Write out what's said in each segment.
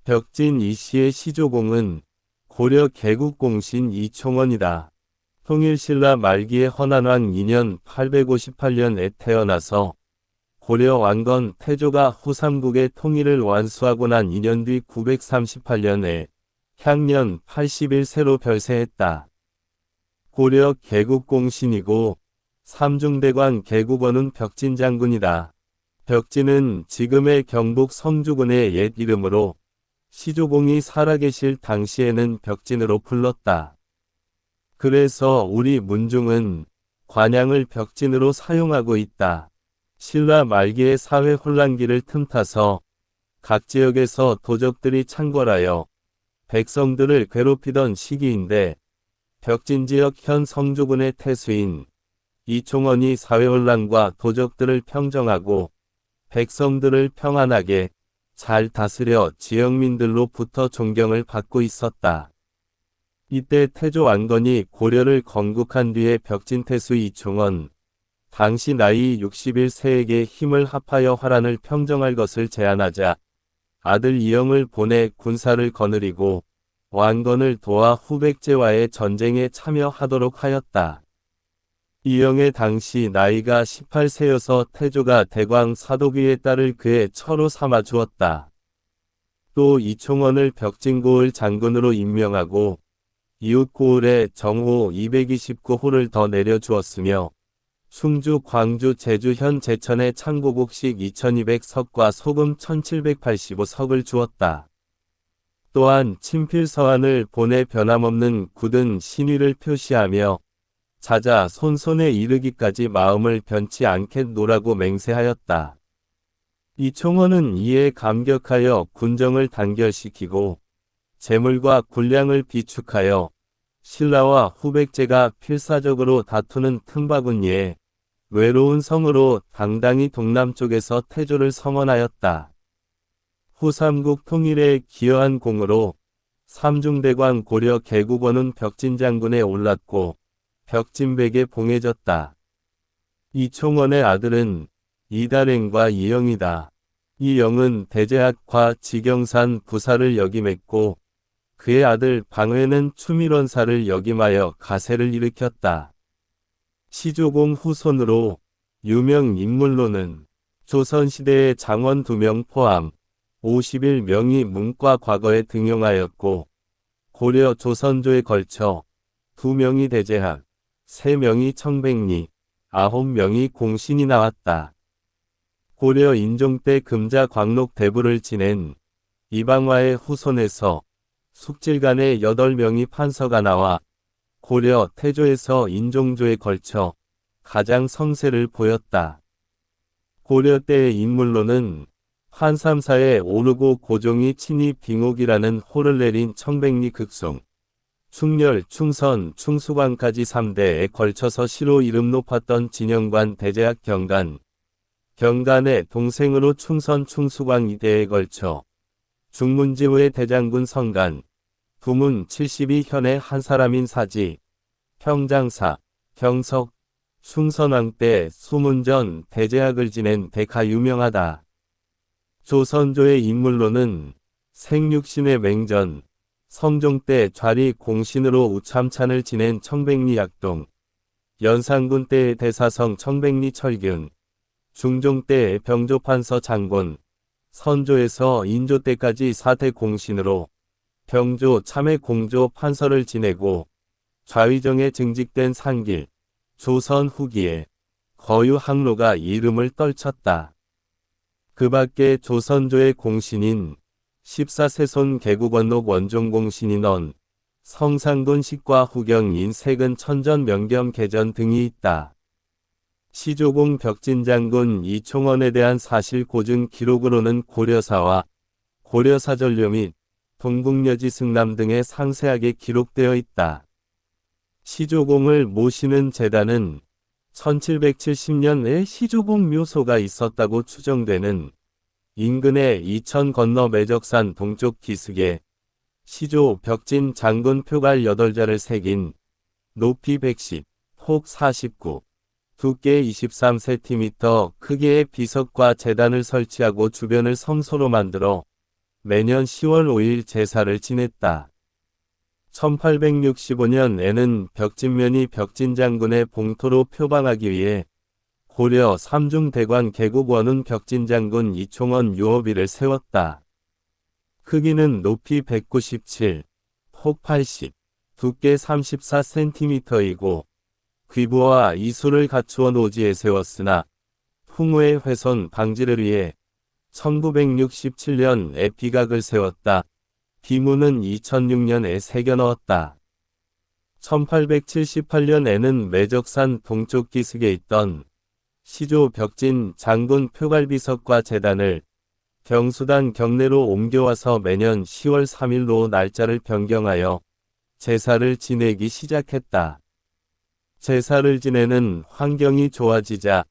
벽진 이씨의 시조공은 고려 개국공신 이총원이다. 통일신라 말기의 헌안왕 2년 858년에 태어나서 고려 왕건 태조가 후삼국의 통일을 완수하고 난 2년 뒤 938년에 향년 81세로 별세했다. 고려 개국공신이고 삼중대관 개국원은 벽진장군이다. 벽진은 지금의 경북 성주군의 옛 이름으로 시조공이 살아계실 당시에는 벽진으로 불렀다. 그래서 우리 문중은 관양을 벽진으로 사용하고 있다. 신라 말기의 사회 혼란기를 틈타서 각 지역에서 도적들이 창궐하여 백성들을 괴롭히던 시기인데 벽진 지역 현 성주군의 태수인 이총원이 사회혼란과 도적들을 평정하고 백성들을 평안하게 잘 다스려 지역민들로부터 존경을 받고 있었다. 이때 태조 왕건이 고려를 건국한 뒤에 벽진태수 이총원, 당시 나이 61세에게 힘을 합하여 화란을 평정할 것을 제안하자 아들 이영을 보내 군사를 거느리고 왕건을 도와 후백제와의 전쟁에 참여하도록 하였다. 이영의 당시 나이가 18세여서 태조가 대광 사도귀의 딸을 그의 처로 삼아 주었다. 또 이총원을 벽진고을 장군으로 임명하고 이웃고을에 정호 229호를 더 내려주었으며 충주, 광주, 제주, 현 제천에 창고곡식 2200석과 소금 1785석을 주었다. 또한 친필서안을 보내 변함없는 굳은 신의를 표시하며 자자 손손에 이르기까지 마음을 변치 않겠노라고 맹세하였다. 이총원은 이에 감격하여 군정을 단결시키고 재물과 군량을 비축하여 신라와 후백제가 필사적으로 다투는 틈바구니에 외로운 성으로 당당히 동남쪽에서 태조를 성원하였다. 후삼국 통일에 기여한 공으로 삼중대관 고려 개국원은 벽진장군에 올랐고 벽진백에 봉해졌다. 이총원의 아들은 이다랭과 이영이다. 이영은 대제학과 지경산 부사를 역임했고 그의 아들 방회는 추밀원사를 역임하여 가세를 일으켰다. 시조공 후손으로 유명 인물로는 조선시대의 장원 2명 포함 51명이 문과 과거에 등용하였고 고려 조선조에 걸쳐 2명이 대제학, 3명이 청백리, 9명이 공신이 나왔다. 고려 인종 때 금자 광록 대부를 지낸 이방화의 후손에서 숙질간에 8명이 판서가 나와 고려 태조에서 인종조에 걸쳐 가장 성세를 보였다. 고려 때의 인물로는 환삼사에 오르고 고종이 친히 빙옥이라는 호를 내린 청백리 극송, 충렬, 충선, 충수관까지 3대에 걸쳐서 시로 이름 높았던 진영관 대제학 경간, 경간의 동생으로 충선 충수광 이대에 걸쳐 중문지후의 대장군 성간, 부문 72현의 한 사람인 사지, 평장사, 경석, 충선왕 때 수문전 대제학을 지낸 대가 유명하다. 조선조의 인물로는 생육신의 맹전, 성종 때 좌리 공신으로 우참찬을 지낸 청백리 약동, 연산군 때의 대사성 청백리 철균, 중종 때의 병조판서 장곤, 선조에서 인조 때까지 4대 공신으로 병조 참회 공조 판서를 지내고 좌위정에 증직된 상길, 조선 후기에 거유 항로가 이름을 떨쳤다. 그 밖에 조선조의 공신인 14세손 개국원록 원종공신이 넌 성상돈 식과 후경인 세근 천전 명겸 개전 등이 있다. 시조공 벽진장군 이총원에 대한 사실 고증 기록으로는 고려사와 고려사전료 및 동국여지 승남 등에 상세하게 기록되어 있다. 시조공을 모시는 제단은 1770년에 시조공 묘소가 있었다고 추정되는 인근의 이천 건너 매적산 동쪽 기슭에 시조 벽진 장군 표갈 8자를 새긴 높이 110, 폭 49, 두께 23cm 크기의 비석과 제단을 설치하고 주변을 성소로 만들어 매년 10월 5일 제사를 지냈다. 1865년에는 벽진면이 벽진장군의 봉토로 표방하기 위해 고려 삼중대관 계곡원훈 벽진장군 이총원 유어비를 세웠다. 크기는 높이 197, 폭 80, 두께 34cm이고 귀부와 이수를 갖추어 노지에 세웠으나 풍우의 훼손 방지를 위해 1967년에 비각을 세웠다. 비문은 2006년에 새겨 넣었다. 1878년에는 매적산 동쪽 기슭에 있던 시조 벽진 장군 표갈비석과 제단을 경수단 경내로 옮겨와서 매년 10월 3일로 날짜를 변경하여 제사를 지내기 시작했다. 제사를 지내는 환경이 좋아지자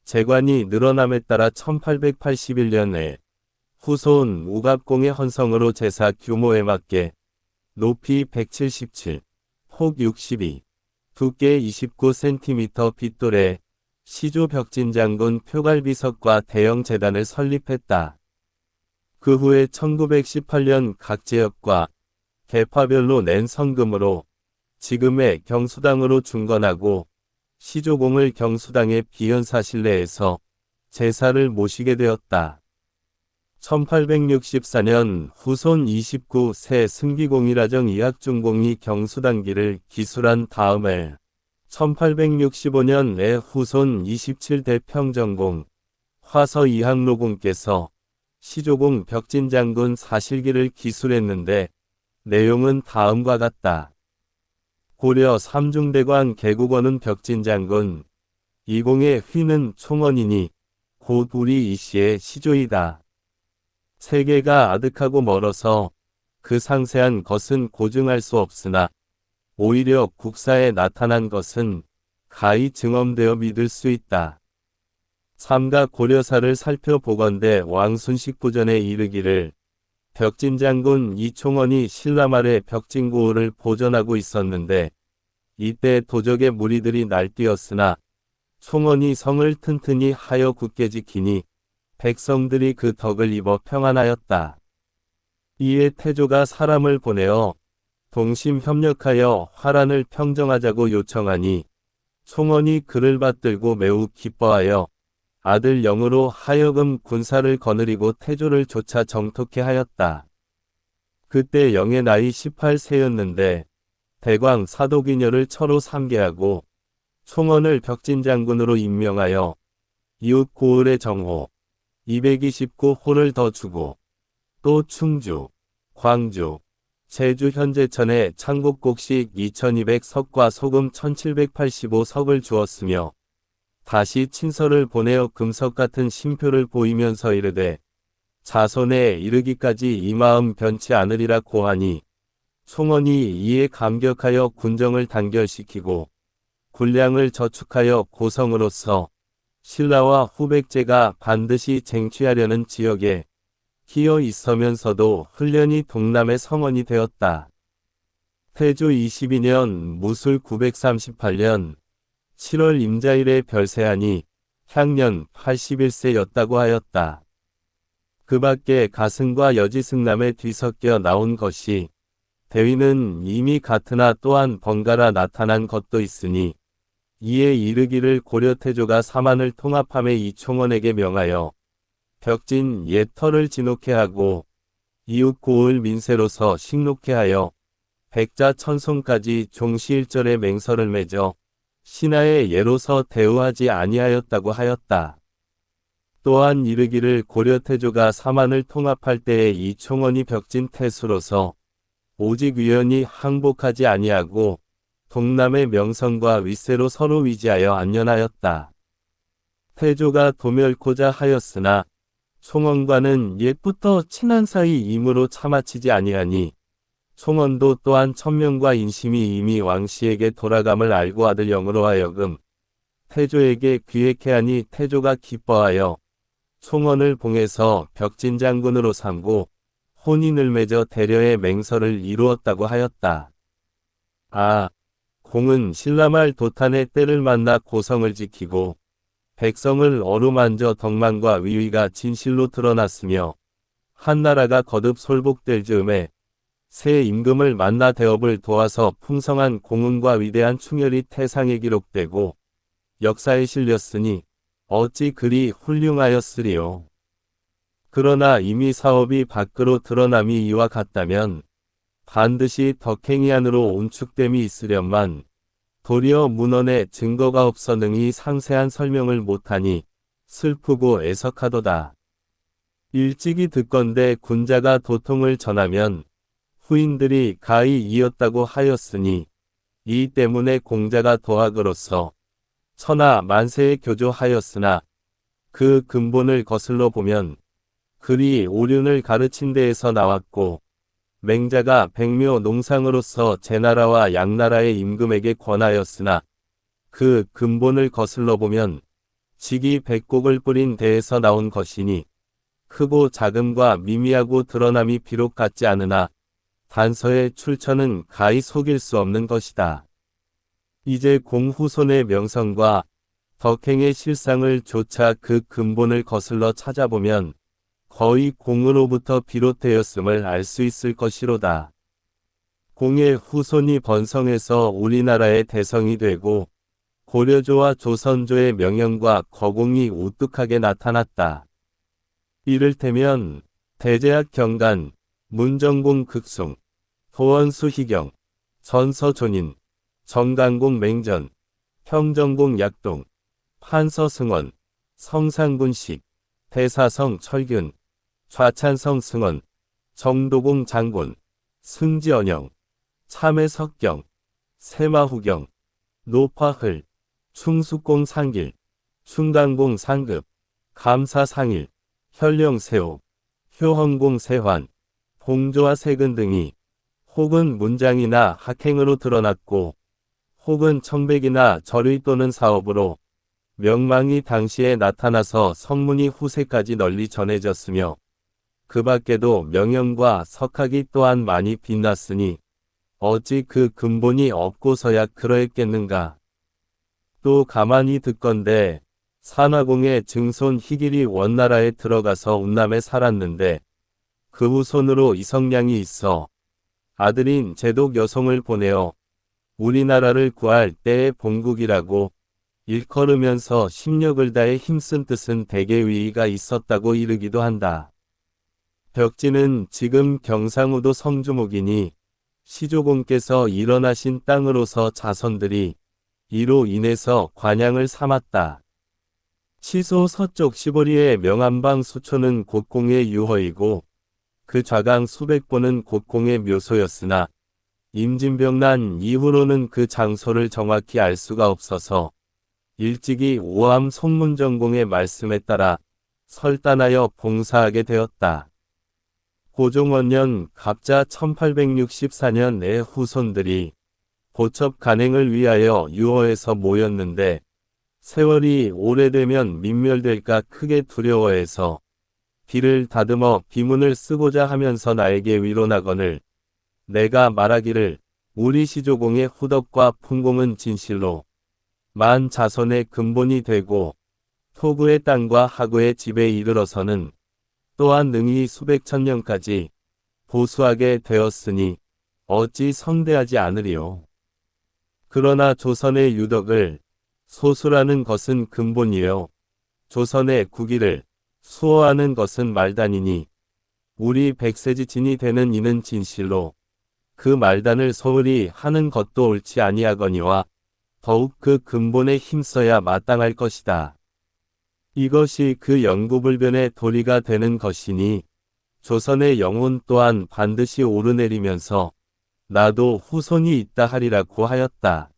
재관이 늘어남에 따라 1881년에 후손 우갑공의 헌성으로 제사 규모에 맞게 높이 177, 폭 62, 두께 29cm 빗돌에 시조 벽진장군 표갈비석과 대형 제단을 설립했다. 그 후에 1918년 각 지역과 계파별로 낸 성금으로 지금의 경수당으로 중건하고 시조공을 경수당의 비연사실내에서 제사를 모시게 되었다. 1864년 후손 29세 승기공이라정 이학중공이 경수당기를 기술한 다음에 1865년에 후손 27대 평정공 화서 이학로공께서 시조공 벽진장군 사실기를 기술했는데 내용은 다음과 같다. 고려 삼중대관 계곡원훈 벽진장군 이공의 휘는 총원이니 곧 우리 이씨의 시조이다. 세계가 아득하고 멀어서 그 상세한 것은 고증할 수 없으나 오히려 국사에 나타난 것은 가히 증언되어 믿을 수 있다. 삼가 고려사를 살펴보건대 왕순식 부전에 이르기를 벽진장군 이총원이 신라말의 벽진고을을 보전하고 있었는데 이때 도적의 무리들이 날뛰었으나 총원이 성을 튼튼히 하여 굳게 지키니 백성들이 그 덕을 입어 평안하였다. 이에 태조가 사람을 보내어 동심 협력하여 화란을 평정하자고 요청하니 총원이 그를 받들고 매우 기뻐하여 아들 영으로 하여금 군사를 거느리고 태조를 쫓아 정토케 하였다. 그때 영의 나이 18세였는데 대광 사도기녀를 처로 삼게하고 총원을 벽진장군으로 임명하여 이웃 고을의 정호 229호를 더 주고 또 충주, 광주, 제주 현재천에 창곡곡식 2200석과 소금 1785석을 주었으며 다시 친서를 보내어 금석 같은 심표를 보이면서 이르되 자손에 이르기까지 이 마음 변치 않으리라 고하니 총원이 이에 감격하여 군정을 단결시키고 군량을 저축하여 고성으로서 신라와 후백제가 반드시 쟁취하려는 지역에 끼어 있으면서도 훈련이 동남의 성원이 되었다. 태조 22년 무술 938년 7월 임자일에 별세하니 향년 81세였다고 하였다. 그 밖에 가승과 여지승남에 뒤섞여 나온 것이 대위는 이미 같으나 또한 번갈아 나타난 것도 있으니 이에 이르기를 고려 태조가 사만을 통합함에 이총원에게 명하여 벽진 옛터를 진옥해 하고 이웃 고을 민세로서 식록해 하여 백자 천송까지 종시일절에 맹서를 맺어 신하의 예로서 대우하지 아니하였다고 하였다. 또한 이르기를 고려 태조가 사만을 통합할 때에 이총원이 벽진 태수로서 오직 위헌이 항복하지 아니하고 동남의 명성과 윗세로 서로 위지하여 안연하였다. 태조가 도멸코자 하였으나 총원과는 옛부터 친한 사이이므로 차마치지 아니하니 총원도 또한 천명과 인심이 이미 왕씨에게 돌아감을 알고 아들 영으로 하여금 태조에게 귀획해 하니 태조가 기뻐하여 총원을 봉해서 벽진장군으로 삼고 혼인을 맺어 대려의 맹서를 이루었다고 하였다. 공은 신라말 도탄의 때를 만나 고성을 지키고 백성을 어루만져 덕망과 위위가 진실로 드러났으며 한나라가 거듭 솔복될 즈음에 새 임금을 만나 대업을 도와서 풍성한 공훈과 위대한 충혈이 태상에 기록되고 역사에 실렸으니 어찌 그리 훌륭하였으리요. 그러나 이미 사업이 밖으로 드러남이 이와 같다면 반드시 덕행이 안으로 온축됨이 있으련만 도리어 문헌에 증거가 없어 능히 상세한 설명을 못하니 슬프고 애석하도다. 일찍이 듣건대 군자가 도통을 전하면 후인들이 가히 이었다고 하였으니 이 때문에 공자가 도학으로서 천하 만세에 교조하였으나 그 근본을 거슬러 보면 글이 오륜을 가르친 데에서 나왔고 맹자가 백묘 농상으로서 제나라와 양나라의 임금에게 권하였으나 그 근본을 거슬러 보면 직이 백곡을 뿌린 데에서 나온 것이니 크고 작음과 미미하고 드러남이 비록 같지 않으나 단서의 출처는 가히 속일 수 없는 것이다. 이제 공후손의 명성과 덕행의 실상을 조차 그 근본을 거슬러 찾아보면 거의 공으로부터 비롯되었음을 알 수 있을 것이로다. 공의 후손이 번성해서 우리나라의 대성이 되고 고려조와 조선조의 명형과 거공이 우뚝하게 나타났다. 이를테면 대제학 경간, 문정공 극숭, 도원수 희경, 전서존인, 정강공 맹전, 평정공 약동, 판서승원, 성상군식, 대사성 철균, 좌찬성 승원, 정도공 장군, 승지언영, 참외석경, 세마후경, 노파흘, 충숙공 상길, 충강공 상급, 감사상일, 현령세호, 효헌공 세환, 봉조와 세근 등이 혹은 문장이나 학행으로 드러났고 혹은 청백이나 절의 또는 사업으로 명망이 당시에 나타나서 성문이 후세까지 널리 전해졌으며 그 밖에도 명형과 석학이 또한 많이 빛났으니 어찌 그 근본이 없고서야 그러했겠는가. 또 가만히 듣건대 산화공의 증손 희길이 원나라에 들어가서 운남에 살았는데 그 후손으로 이성량이 있어 아들인 제독 여송을 보내어 우리나라를 구할 때의 본국이라고 일컬으면서 심력을 다해 힘쓴 뜻은 대개위의가 있었다고 이르기도 한다. 벽지는 지금 경상우도 성주목이니 시조공께서 일어나신 땅으로서 자손들이 이로 인해서 관양을 삼았다. 치소 서쪽 시보리의 명안방 수초는 곧공의 유허이고 그 좌강 수백보는 곧공의 묘소였으나 임진병난 이후로는 그 장소를 정확히 알 수가 없어서 일찍이 오암 송문전공의 말씀에 따라 설단하여 봉사하게 되었다. 고종원년 갑자 1864년의 후손들이 고첩 간행을 위하여 유허에서 모였는데 세월이 오래되면 민멸될까 크게 두려워해서 비를 다듬어 비문을 쓰고자 하면서 나에게 위로나거늘 내가 말하기를 우리 시조공의 후덕과 풍공은 진실로 만 자손의 근본이 되고 토구의 땅과 하구의 집에 이르러서는 또한 능히 수백 천년까지 보수하게 되었으니 어찌 성대하지 않으리요. 그러나 조선의 유덕을 소수라는 것은 근본이요 조선의 국위를 수호하는 것은 말단이니 우리 백세지친이 되는 이는 진실로 그 말단을 소홀히 하는 것도 옳지 아니하거니와 더욱 그 근본에 힘써야 마땅할 것이다. 이것이 그 영구불변의 도리가 되는 것이니 조선의 영혼 또한 반드시 오르내리면서 나도 후손이 있다 하리라고 하였다.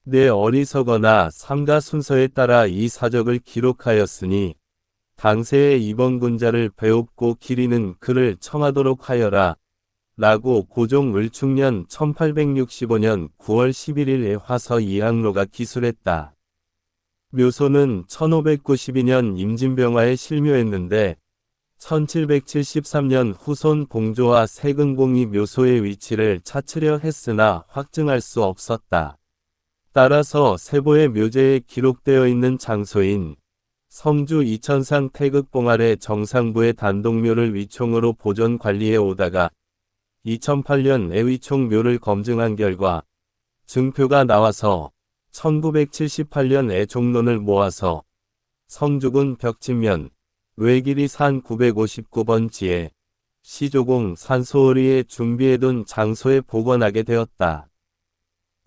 내 어리석거나 삼가 순서에 따라 이 사적을 기록하였으니 당세의 이번군자를 배웁고 기리는 그를 청하도록 하여라. 라고 고종 을충년 1865년 9월 11일에 화서 이항로가 기술했다. 묘소는 1592년 임진병화에 실묘했는데 1773년 후손 봉조와 세근공이 묘소의 위치를 찾으려 했으나 확증할 수 없었다. 따라서 세보의 묘제에 기록되어 있는 장소인 성주 이천상 태극봉 아래 정상부의 단독묘를 위총으로 보존 관리해 오다가 2008년 애위총묘를 검증한 결과 증표가 나와서 1978년에 종론을 모아서 성주군 벽진면 외길이 산 959번지에 시조공 산소의리에 준비해둔 장소에 복원하게 되었다.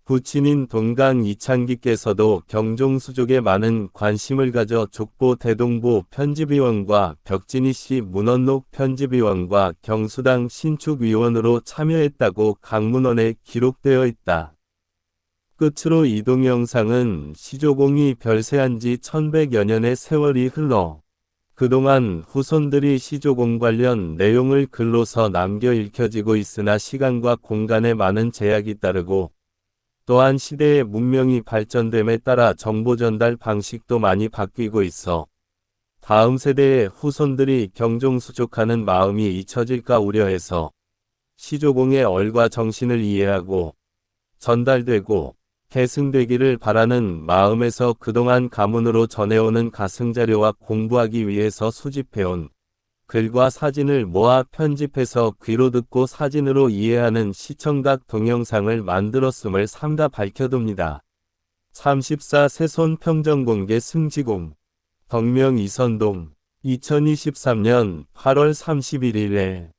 부친인 동강 이창기께서도 경종수족에 많은 관심을 가져 족보 대동부 편집위원과 벽진희 씨 문헌록 편집위원과 경수당 신축위원으로 참여했다고 강문원에 기록되어 있다. 끝으로 이 동영상은 시조공이 별세한 지 1100여 년의 세월이 흘러 그동안 후손들이 시조공 관련 내용을 글로서 남겨 읽혀지고 있으나 시간과 공간에 많은 제약이 따르고 또한 시대의 문명이 발전됨에 따라 정보 전달 방식도 많이 바뀌고 있어 다음 세대의 후손들이 경종수족하는 마음이 잊혀질까 우려해서 시조공의 얼과 정신을 이해하고 전달되고 계승되기를 바라는 마음에서 그동안 가문으로 전해오는 가승자료와 공부하기 위해서 수집해온 글과 사진을 모아 편집해서 귀로 듣고 사진으로 이해하는 시청각 동영상을 만들었음을 삼가 밝혀둡니다. 34 세손 평정공개 승지공 덕명 이선동 2023년 8월 31일에